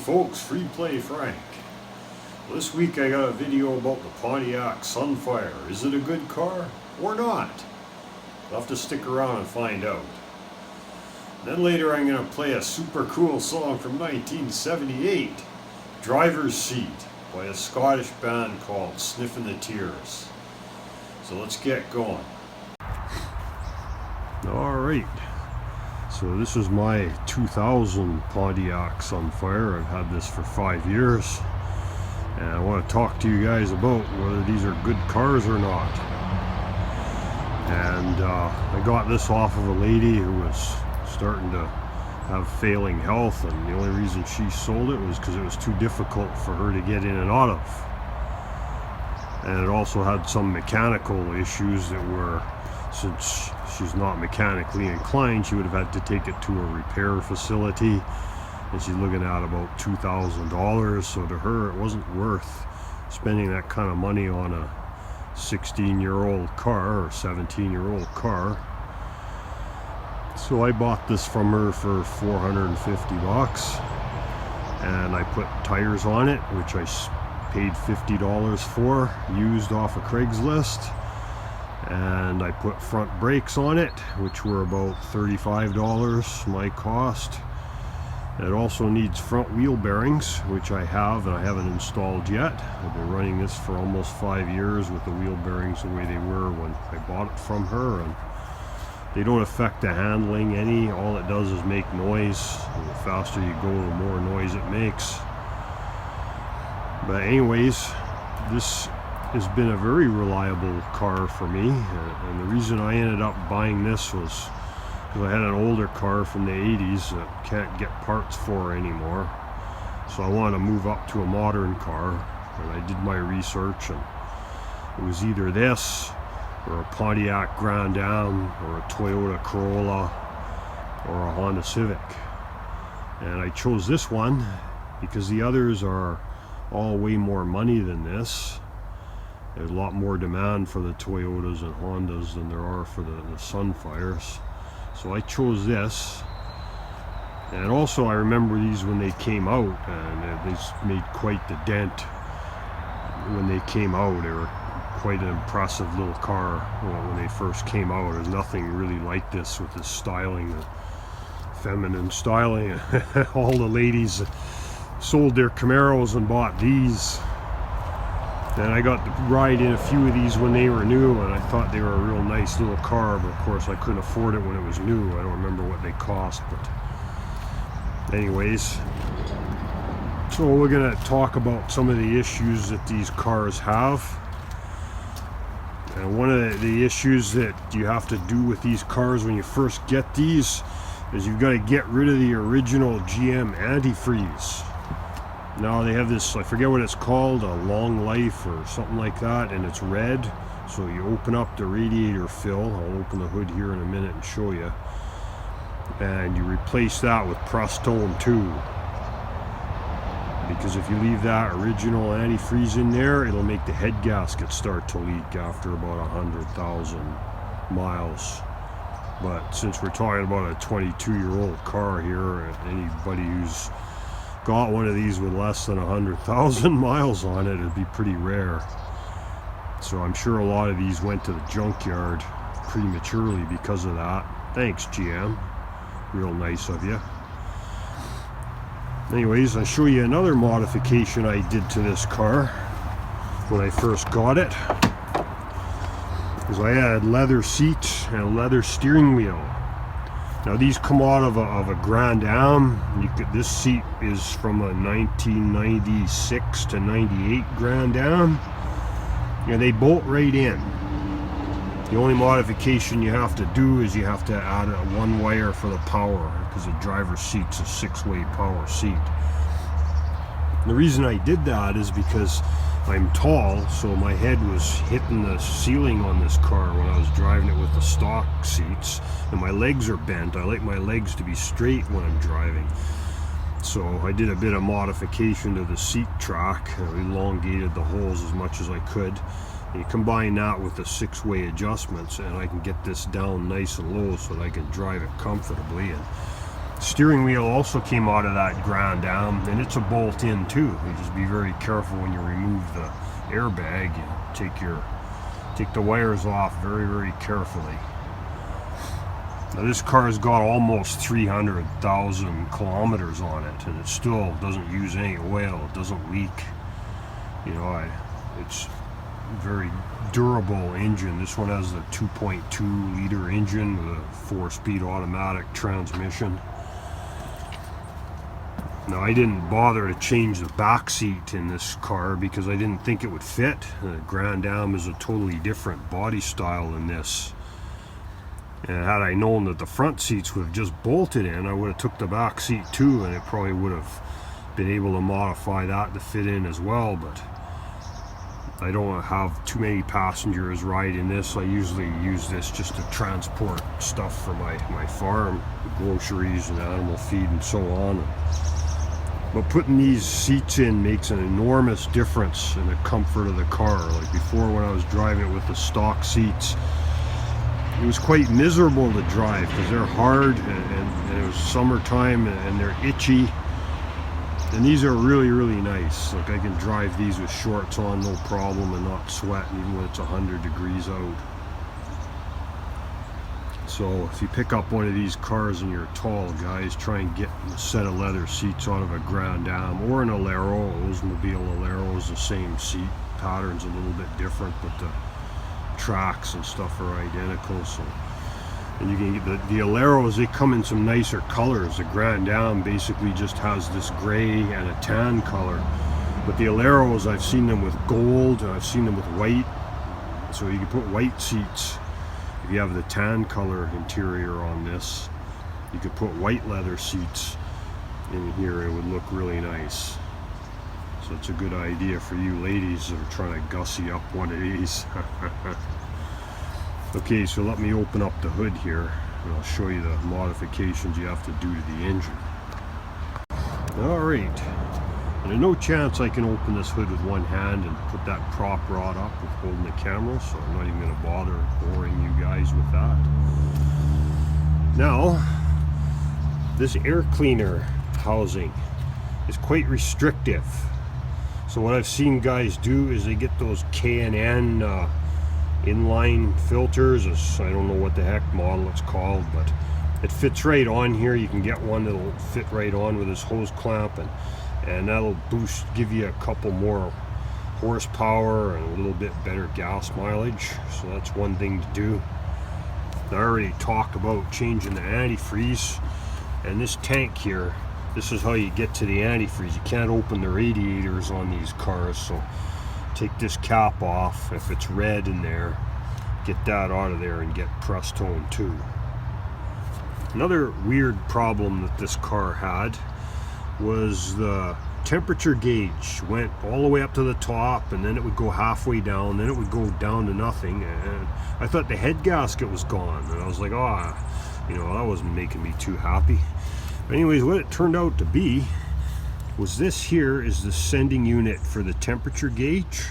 folks, Free Play Frank. Well, this week I got a video about the Pontiac Sunfire. Is it a good car or not? You'll have to stick around and find out. Then later I'm going to play a super cool song from 1978, Driver's Seat, by a Scottish band called Sniffin the Tears. So let's get going. Alright, so this is my 2000 Pontiac Sunfire. I've had this for 5 years, and I want to talk to you guys about whether these are good cars or not. And I got this off of a lady who was starting to have failing health, and the only reason she sold it was because it was too difficult for her to get in and out of. And it also had some mechanical issues that were, since she's not mechanically inclined, she would have had to take it to a repair facility, and she's looking at about $2,000. So to her it wasn't worth spending that kind of money on a 16-year-old car or 17-year-old car. So I bought this from her for $450, and I put tires on it, which I paid $50 for, used off of Craigslist. And I put front brakes on it, which were about $35 my cost. It also needs front wheel bearings, which I have, and I haven't installed yet. I've been running this for almost 5 years with the wheel bearings the way they were when I bought it from her, and they don't affect the handling any. All it does is make noise, and the faster you go, the more noise it makes. But anyways, this has been a very reliable car for me, and the reason I ended up buying this was because I had an older car from the 80s that can't get parts for anymore. So I wanted to move up to a modern car, and I did my research, and it was either this or a Pontiac Grand Am or a Toyota Corolla or a Honda Civic. And I chose this one because the others are all way more money than this. There's a lot more demand for the Toyotas and Hondas than there are for the Sunfires. So I chose this. And also I remember these when they came out, and they made quite the dent when they came out. They were quite an impressive little car when they first came out. There's nothing really like this with this styling, the feminine styling. All the ladies sold their Camaros and bought these. And I got to ride in a few of these when they were new, and I thought they were a real nice little car, but of course I couldn't afford it when it was new. I don't remember what they cost, but anyways. So we're going to talk about some of the issues that these cars have. And one of the issues that you have to do with these cars when you first get these is you've got to get rid of the original GM antifreeze. Now they have this, I forget what it's called, a long life or something like that, and it's red. So you open up the radiator fill. I'll open the hood here in a minute and show you. And you replace that with Prestone 2. Because if you leave that original antifreeze in there, it'll make the head gasket start to leak after about 100,000 miles. But since we're talking about a 22-year-old car here, anybody who's got one of these with less than 100,000 miles on it, it'd be pretty rare. So I'm sure a lot of these went to the junkyard prematurely because of that. Thanks, GM. Real nice of you. Anyways, I'll show you another modification I did to this car when I first got it. Because I had leather seats and a leather steering wheel. Now these come out of a Grand Am. This seat is from a 1996 to 98 Grand Am. And they bolt right in. The only modification you have to do is you have to add one wire for the power, because the driver's seat's a 6-way power seat. And the reason I did that is because I'm tall, so my head was hitting the ceiling on this car when I was driving it with the stock seats, and my legs are bent. I like my legs to be straight when I'm driving. So I did a bit of modification to the seat track. I elongated the holes as much as I could. And you combine that with the 6-way adjustments, and I can get this down nice and low so that I can drive it comfortably. And Steering wheel also came out of that Grand Am, and it's a bolt in too. You just be very careful when you remove the airbag. You take the wires off very, very carefully. Now this car's got almost 300,000 kilometers on it, and it still doesn't use any oil. It doesn't leak. You know, it's very durable engine. This one has the 2.2 liter engine with a 4-speed automatic transmission. Now I didn't bother to change the back seat in this car because I didn't think it would fit. The Grand Am is a totally different body style than this. And had I known that the front seats would have just bolted in, I would have took the back seat too, and it probably would have been able to modify that to fit in as well. But I don't have too many passengers ride in this. I usually use this just to transport stuff for my farm, groceries and animal feed and so on. But putting these seats in makes an enormous difference in the comfort of the car. Like before, when I was driving it with the stock seats, it was quite miserable to drive because they're hard and it was summertime and they're itchy. And these are really, really nice. Like I can drive these with shorts on, no problem, and not sweat even when it's 100 degrees out. So if you pick up one of these cars and you're tall, guys, try and get a set of leather seats out of a Grand Am or an Alero. Oldsmobile Alero is the same seat. Pattern's a little bit different, but the tracks and stuff are identical. So, and you can get the Aleros, they come in some nicer colors. The Grand Am basically just has this gray and a tan color. But the Aleros, I've seen them with gold, I've seen them with white. So you can put white seats. If you have the tan color interior on this, you could put white leather seats in here. It would look really nice. So it's a good idea for you ladies that are trying to gussy up one of these. Okay, so let me open up the hood here and I'll show you the modifications you have to do to the engine. Alright, and there's no chance I can open this hood with one hand and put that prop rod up with holding the camera, so I'm not even going to bother boring you guys with that. Now, this air cleaner housing is quite restrictive. So what I've seen guys do is they get those K&N inline filters. I don't know what the heck model it's called, but it fits right on here. You can get one that'll fit right on with this hose clamp, and that'll give you a couple more horsepower and a little bit better gas mileage. So that's one thing to do. I already talked about changing the antifreeze, and this tank here, this is how you get to the antifreeze. You can't open the radiators on these cars, so take this cap off. If it's red in there, get that out of there and get Prestone too. Another weird problem that this car had was the temperature gauge went all the way up to the top, and then it would go halfway down, then it would go down to nothing, and I thought the head gasket was gone, and I was like, oh, you know, that wasn't making me too happy. But anyways, what it turned out to be was this here is the sending unit for the temperature gauge,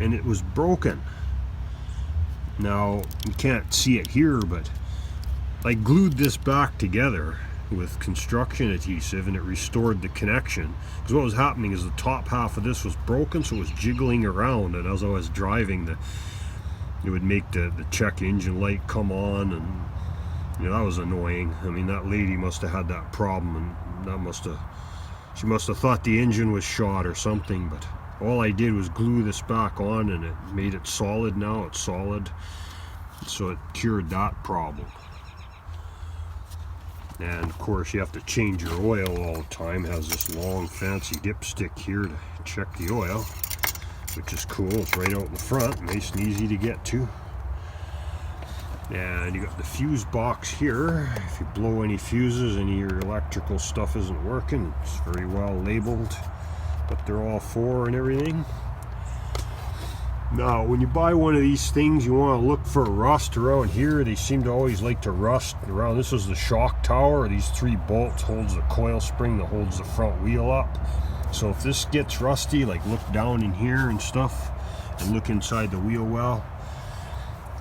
and it was broken. Now you can't see it here, but I glued this back together with construction adhesive, and it restored the connection. Because what was happening is the top half of this was broken, so it was jiggling around, and as I was driving, it would make the check engine light come on, and you know, that was annoying. I mean, that lady must have had that problem, and she must have thought the engine was shot or something. But all I did was glue this back on, and it made it solid. Now it's solid, so it cured that problem. And of course you have to change your oil all the time. It has this long fancy dipstick here to check the oil, which is cool. It's right out in the front, nice and easy to get to. And you got the fuse box here. If you blow any fuses, any of your electrical stuff isn't working, it's very well labeled, but they're all for and everything. Now, when you buy one of these things, you want to look for rust around here. They seem to always like to rust around. This is the shock tower. These 3 bolts holds the coil spring that holds the front wheel up. So if this gets rusty, like look down in here and stuff, and look inside the wheel well.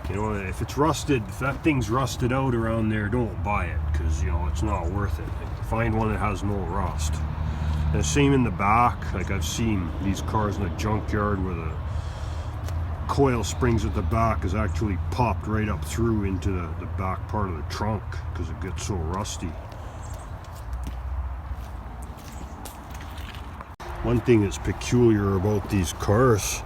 You know, if it's rusted, if that thing's rusted out around there, don't buy it, because, you know, it's not worth it. Find one that has no rust. And the same in the back. Like, I've seen these cars in a junkyard where the coil springs at the back is actually popped right up through into the back part of the trunk because it gets so rusty. One thing that's peculiar about these cars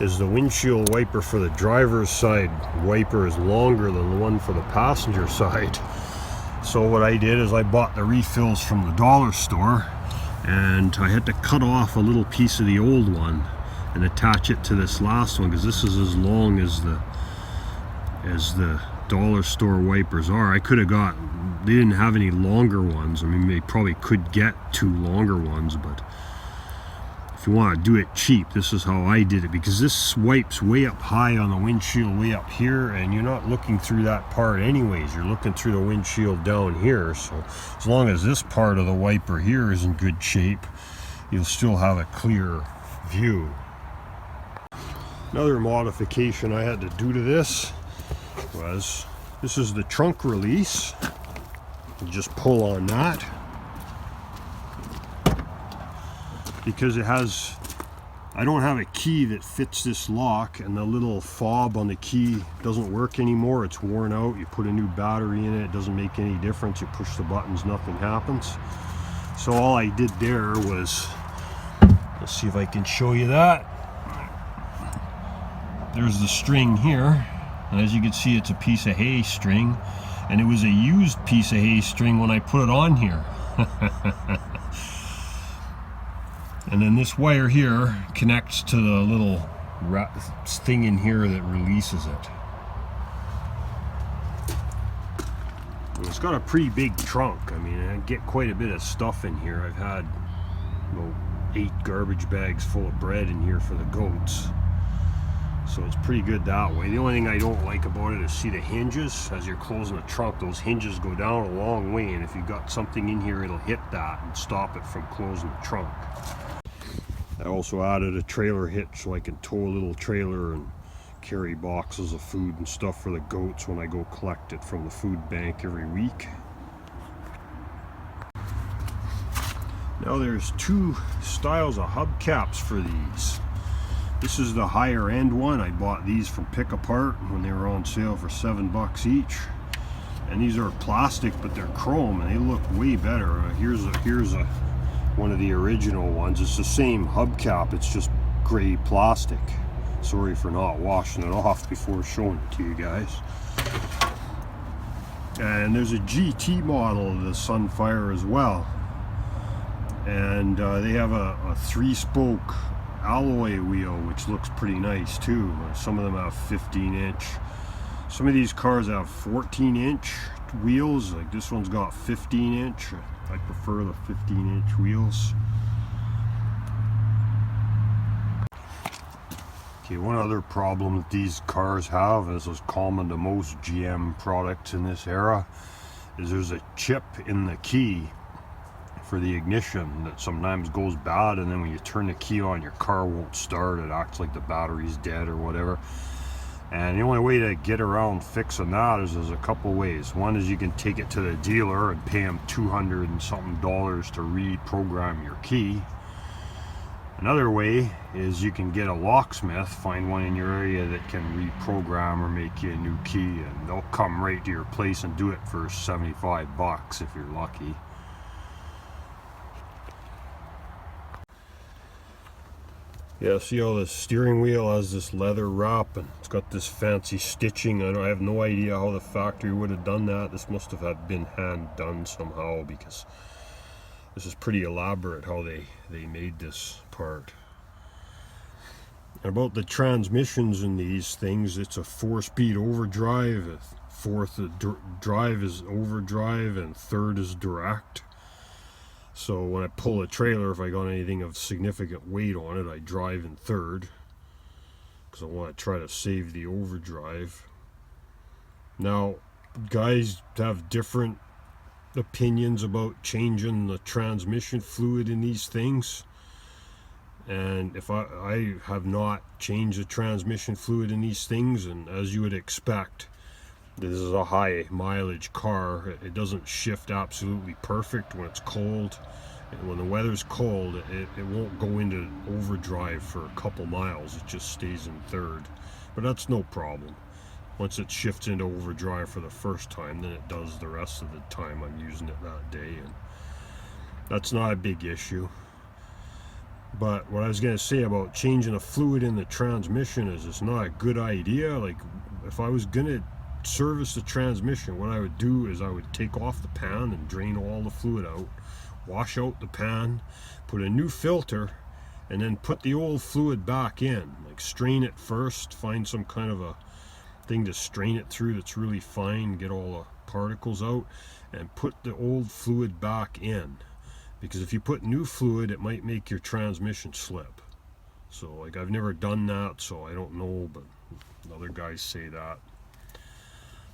is the windshield wiper for the driver's side wiper is longer than the one for the passenger side. So what I did is I bought the refills from the dollar store, and I had to cut off a little piece of the old one and attach it to this last one, because this is as long as the dollar store wipers are. I could have got, they didn't have any longer ones. I mean, they probably could get 2 longer ones, but if you want to do it cheap, this is how I did it, because this wipes way up high on the windshield, way up here, and you're not looking through that part anyways. You're looking through the windshield down here. So as long as this part of the wiper here is in good shape, you'll still have a clear view. Another modification I had to do to this was, this is the trunk release. You just pull on that, because it has, I don't have a key that fits this lock, and the little fob on the key doesn't work anymore. It's worn out. You put a new battery in it, it doesn't make any difference. You push the buttons, nothing happens. So all I did there was, let's see if I can show you that. There's the string here, and as you can see, it's a piece of hay string, and it was a used piece of hay string when I put it on here. And then this wire here connects to the little thing in here that releases it. And it's got a pretty big trunk. I mean, I get quite a bit of stuff in here. I've had about 8 garbage bags full of bread in here for the goats. So it's pretty good that way. The only thing I don't like about it is, see the hinges? As you're closing the trunk, those hinges go down a long way, and if you've got something in here, it'll hit that and stop it from closing the trunk. I also added a trailer hitch so I can tow a little trailer and carry boxes of food and stuff for the goats when I go collect it from the food bank every week. Now there's 2 styles of hubcaps for these. This is the higher end one. I bought these from Pick Apart when they were on sale for $7 each. And these are plastic, but they're chrome, and they look way better. Here's one of the original ones. It's the same hubcap, it's just gray plastic. Sorry for not washing it off before showing it to you guys. And there's a GT model of the Sunfire as well. And they have a 3-spoke alloy wheel, which looks pretty nice too. Some of them have 15-inch. Some of these cars have 14-inch wheels. Like this one's got 15-inch. I prefer the 15-inch wheels. Okay, one other problem that these cars have, as is common to most GM products in this era, is there's a chip in the key for the ignition that sometimes goes bad, and then when you turn the key on, your car won't start. It acts like the battery's dead or whatever. And the only way to get around fixing that is there's a couple ways. One is you can take it to the dealer and pay them $200 and something to reprogram your key. Another way is you can get a locksmith, find one in your area that can reprogram or make you a new key, and they'll come right to your place and do it for $75 if you're lucky. Yeah, see how the steering wheel has this leather wrap, and it's got this fancy stitching. I have no idea how the factory would have done that. This must have been hand done somehow, because this is pretty elaborate how they made this part. And about the transmissions in these things, it's a 4-speed overdrive, a 4th drive is overdrive, and 3rd is direct. So when I pull a trailer, if I got anything of significant weight on it, I drive in 3rd, because I want to try to save the overdrive. Now, guys have different opinions about changing the transmission fluid in these things. And if I have not changed the transmission fluid in these things, and as you would expect, this is a high mileage car. It doesn't shift absolutely perfect when it's cold. And when the weather's cold, it won't go into overdrive for a couple miles. It just stays in third. But that's no problem. Once it shifts into overdrive for the first time, then it does the rest of the time I'm using it that day. And that's not a big issue. But what I was going to say about changing the fluid in the transmission is it's not a good idea. Like, if I was going to service the transmission, what I would do is I would take off the pan and drain all the fluid out, wash out the pan, put a new filter, and then put the old fluid back in. Like, strain it first, find some kind of a thing to strain it through that's really fine, get all the particles out, and put the old fluid back in. Because if you put new fluid, it might make your transmission slip. So, like, I've never done that, so I don't know, but other guys say that.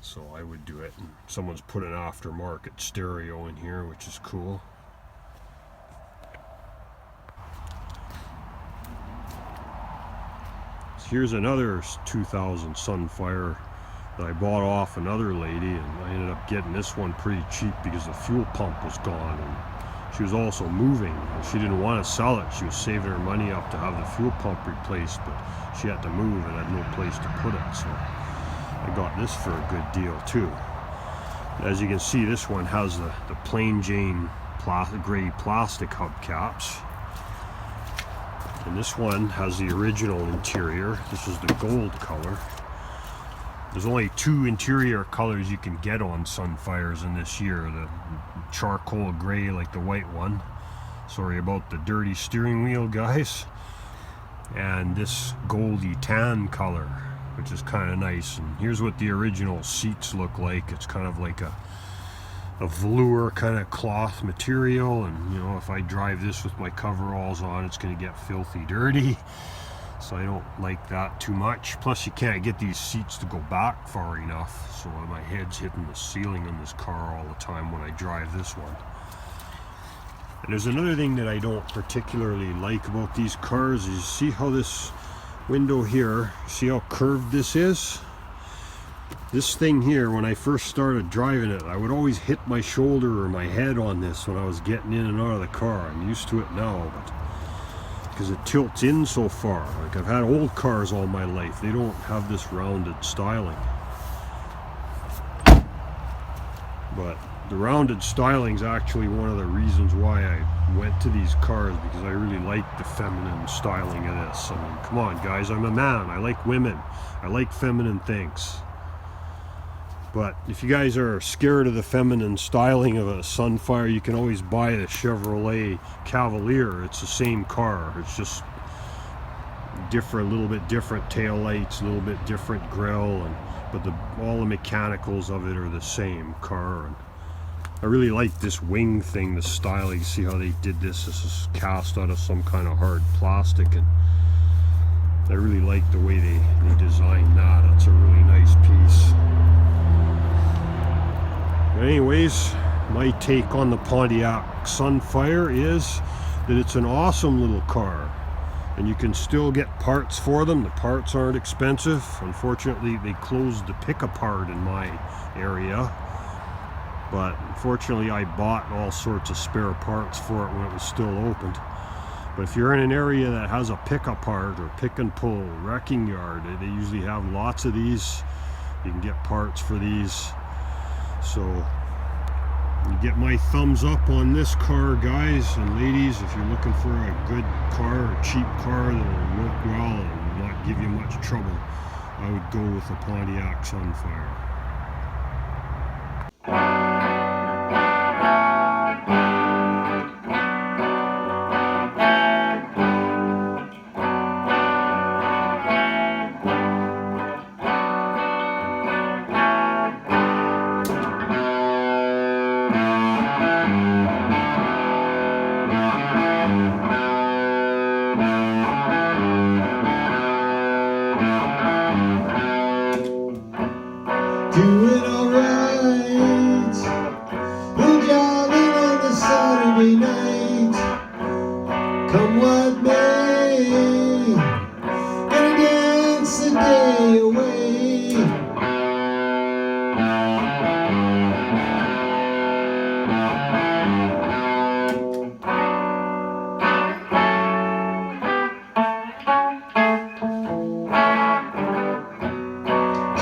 So I would do it. And someone's put an aftermarket stereo in here, which is cool. So here's another 2000 Sunfire that I bought off another lady, and I ended up getting this one pretty cheap because the fuel pump was gone, and she was also moving, and she didn't want to sell it. She was saving her money up to have the fuel pump replaced, but she had to move and had no place to put it, so I got this for a good deal too. As you can see, this one has the plain Jane gray plastic hubcaps, and this one has the original interior. This is the gold color. There's only two interior colors you can get on Sunfires in this year: the charcoal gray, like the white one, sorry about the dirty steering wheel, guys, and this goldy tan color, which is kind of nice. And here's what the original seats look like. It's kind of like a velour kind of cloth material, and you know, if I drive this with my coveralls on, it's going to get filthy dirty, so I don't like that too much. Plus, you can't get these seats to go back far enough, so my head's hitting the ceiling on this car all the time when I drive this one. And there's another thing that I don't particularly like about these cars is, see how this window here, see how curved this is? This thing here, when I first started driving it, I would always hit my shoulder or my head on this when I was getting in and out of the car. I'm used to it now, but because it tilts in so far. Like, I've had old cars all my life, they don't have this rounded styling. But the rounded styling is actually one of the reasons why I went to these cars, because I really like the feminine styling of this. I mean, come on guys, I'm a man, I like women, I like feminine things. But if you guys are scared of the feminine styling of a Sunfire, you can always buy the Chevrolet Cavalier. It's the same car, it's just different, a little bit different tail lights, a little bit different grille, but all the mechanicals of it are the same car. And I really like this wing thing, the styling. See how they did this? This is cast out of some kind of hard plastic, and I really like the way they designed that. It's a really nice piece. But anyways, my take on the Pontiac Sunfire is that it's an awesome little car, and you can still get parts for them. The parts aren't expensive. Unfortunately, they closed the pick-apart in my area, but unfortunately I bought all sorts of spare parts for it when it was still opened. But if you're in an area that has a pick-apart or pick-and-pull wrecking yard, they usually have lots of these. You can get parts for these. So you get my thumbs up on this car, guys and ladies. If you're looking for a good car, a cheap car that'll work well and not give you much trouble, I would go with the Pontiac Sunfire. Doing alright, we're driving on the Saturday night. Come what may,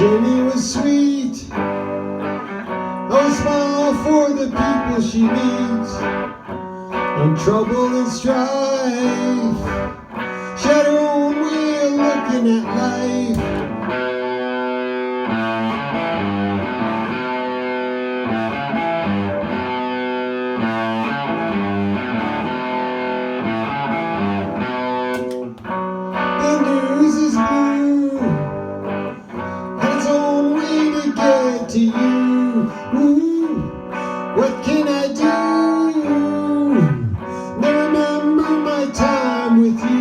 Jenny was sweet, always smile for the people she meets. On trouble and strife, she had her own way of looking at life. The news is blue, and its own way to get to you. Ooh, what can I do? Never remember my time with you.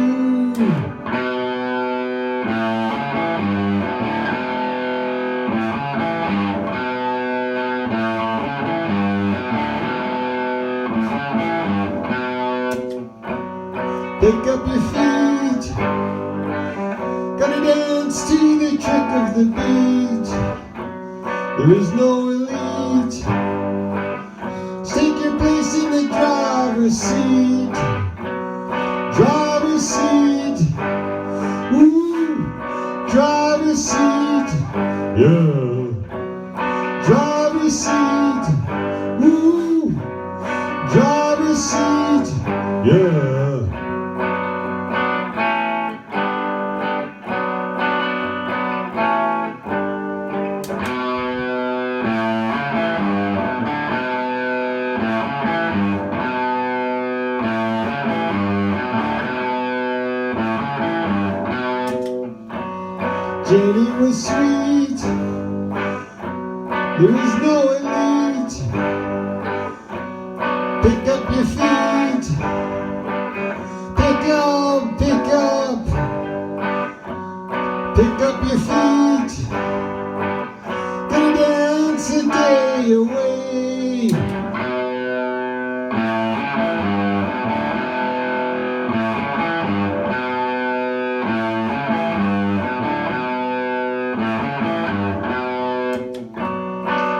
Pick up your feet, gotta dance to the trick of the beat. There is no elite, take your place in the driver's seat. Driver's seat, ooh, driver's seat, yeah. Driver's seat, ooh, driver's seat, yeah. Jenny was sweet, there is no elite. Pick up your feet, pick up, pick up. Pick up your feet, gonna dance a day away.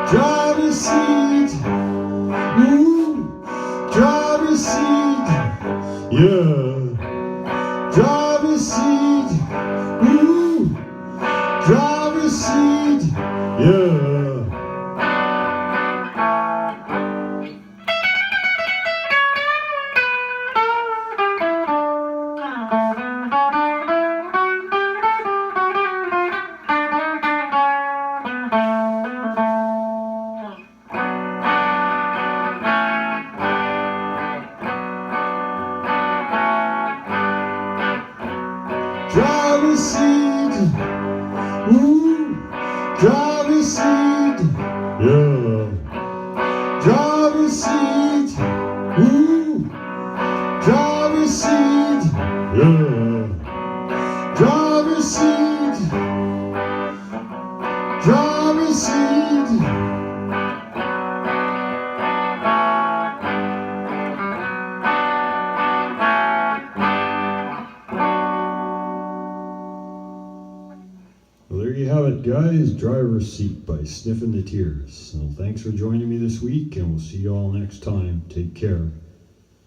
Driver's seat, ooh, driver's seat, yeah. Driver's seat, ooh, driver's seat, yeah. Driver's seat, ooh, driver's seat, yeah. Driver's seat, ooh, driver's seat, yeah. Driver's seat, driver's seat. Well, there you have it, guys. Driver's Seat by Sniffin the Tears. So thanks for joining me this week, and we'll see you all next time. Take care.